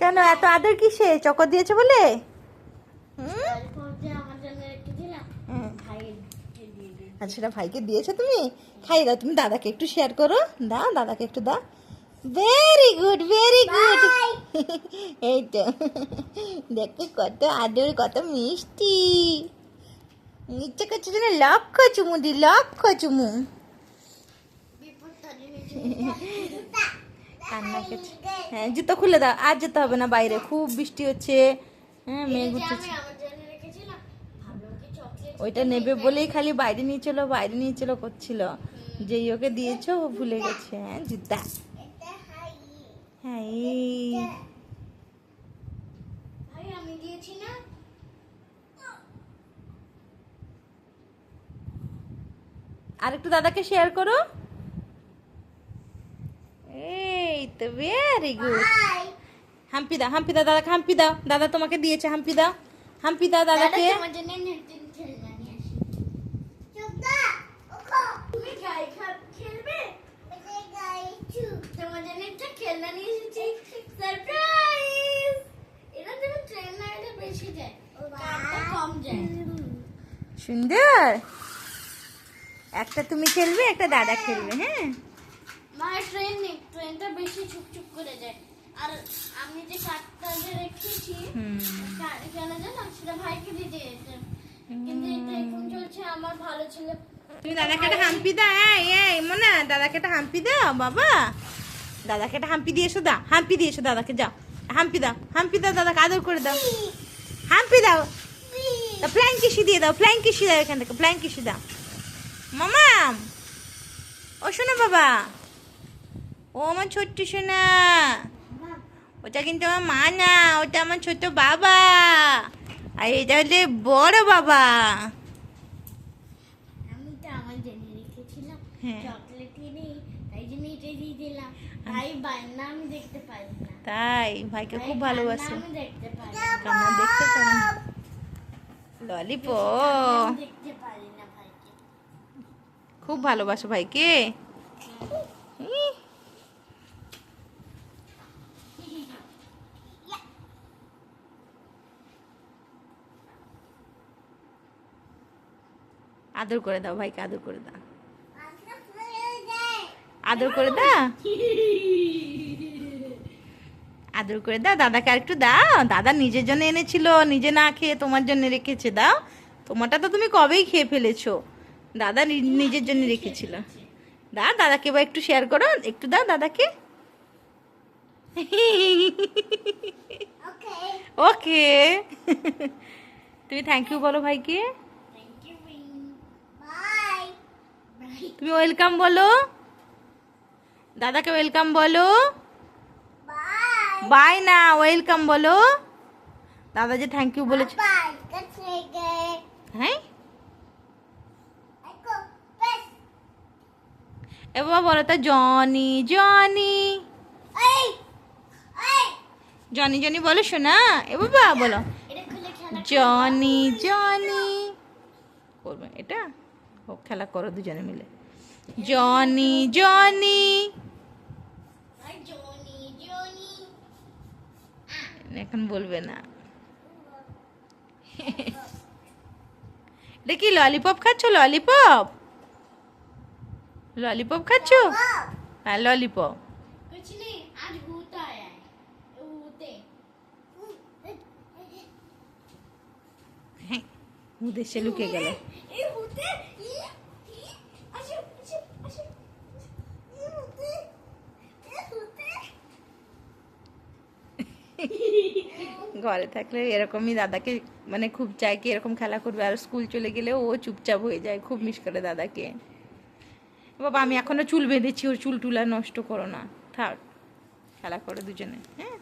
কেন এত আদর কিসে? চকর দিয়েছে বলে? আচ্ছা, সেটা ভাইকে দিয়েছো তুমি? খাই দাও, তুমি দাদাকে একটু শেয়ার করো। দাও দাদাকে একটু দাও। Very good, very good. এই তো দেখো কত আদর, কত মিষ্টি। ইচ্ছে করছে যেন লক্ষ চুমু দি, লক্ষ চুমু। কান্না করছে। হ্যাঁ, জুতো খুলে দাও, আর যেতে হবে না বাইরে, খুব বৃষ্টি হচ্ছে। হ্যাঁ, মেঘ উঠেছে। ওইটা নেবে বলেই খালি বাইরে নিয়ে চলো, বাইরে নিয়ে চলো করছিল। যেই ওকে দিয়েছো ও ভুলে গেছে। হ্যাঁ, জুতা। হ্যাঁ, আর একটু দাদাকে শেয়ার করো। এই তো ভেরি গুড। হাম্পি দাও, হাম্পি দাও দাদাকে, হাম্পি দাও। দাদা তোমাকে দিয়েছে, হাম্পি দাও, হাম্পি দাও দাদাকে। সুন্দর। একটা তুমি খেলবে, একটা দাদা খেলবে। হ্যাঁ, মায়ের ট্রেনটা বেশি চুপচুপ করে যায়। আর আমি যে কাঠটা যে রেখেছি কেন জানো, সেটা ভাইকে দিয়ে দিয়েছে। কিন্তু এটা এখন চলছে আমার ভালো ছিল। তুমি দাদাকে একটা হাম্পি দাও। এই মোনা, দাদাকে একটা হাম্পি দাও বাবা। দাদাকে একটা হাম্পি দিয়ে এসো, দাও হাম্পি দিয়ে এসো দাদাকে। যাও হাম্পি দাও, হাম্পি দাও দাদাকে, আদর করে দাও। হাম্পি দাও। ফ্ল্যাং কিসি দিয়ে দাও, ফ্ল্যাং কিসি দাও এখান থেকে, ফ্ল্যাং কিসি দাও। মামাম, ও শোনো বাবা, ও আমার ছোট্ট সোনা। ওটা কিন্তু আমার মা না, ওটা আমার ছোট বাবা। আর এটা হলে বড় বাবা। আমি তো আমার জন্য রেখেছিলাম হ্যাঁ, চকলেট কিনে, তাই জন্য এটা দিয়ে দিলাম। ভাই বান্না আমি দেখতে পারি না, তাই ভাইকে খুব ভালোবাসে। আমি দেখতে পারি কান্না দেখতে পারেন। ললিপপ, দেখতে পারি না ভাইকে। খুব ভালোবাসো ভাইকে। আদর করে দাও ভাইকে, আদর করে দাও, আদর করে দাও, আদর করে দাও। দাদাকে আরেকটু দাও। দাদা নিজের জন্য এনেছিল, নিজে না খেয়ে তোমার জন্য রেখেছে। দাও, তোমারটা তো তুমি কবেই খেয়ে ফেলেছো। দাদা নিজের জন্য রেখেছিল। দাও দাদাকে এবার একটু শেয়ার করো, একটু দাও দাদাকে। ওকে। তুমি থ্যাংক ইউ বলো ভাইকে। তুমি ওয়েলকাম বলো, দাদাকে ওয়েলকাম বলো। বাই না, ওয়েলকাম বলো। দাদা যে থ্যাংক ইউ বলেছে। হ্যাঁ, এ বাবা বলো তো, জনি জনি, জনি জনি বলো শোনা। এ বাবা বলো, জনি জনি। করবে এটা, ও খেলা করো দুজনে মিলে। Johnny Johnny. এখন বলবে না। এটা কি ললিপপ খাচ্ছ? ললিপপ, ললিপপ খাচ্ছ? হ্যাঁ, ললিপপ। হ্যাঁ, উদ্দেশ্যে লুকিয়ে গেল। ঘরে থাকলে এরকমই দাদাকে মানে খুব চাই কি এরকম খেলা করবে। আর স্কুল চলে গেলে ও চুপচাপ হয়ে যায়, খুব মিস করে দাদাকে। বাবা আমি এখনো চুল বেঁধেছি, ওর চুল টুলা নষ্ট করো না, থাক খেলা করো দুজনে। হ্যাঁ।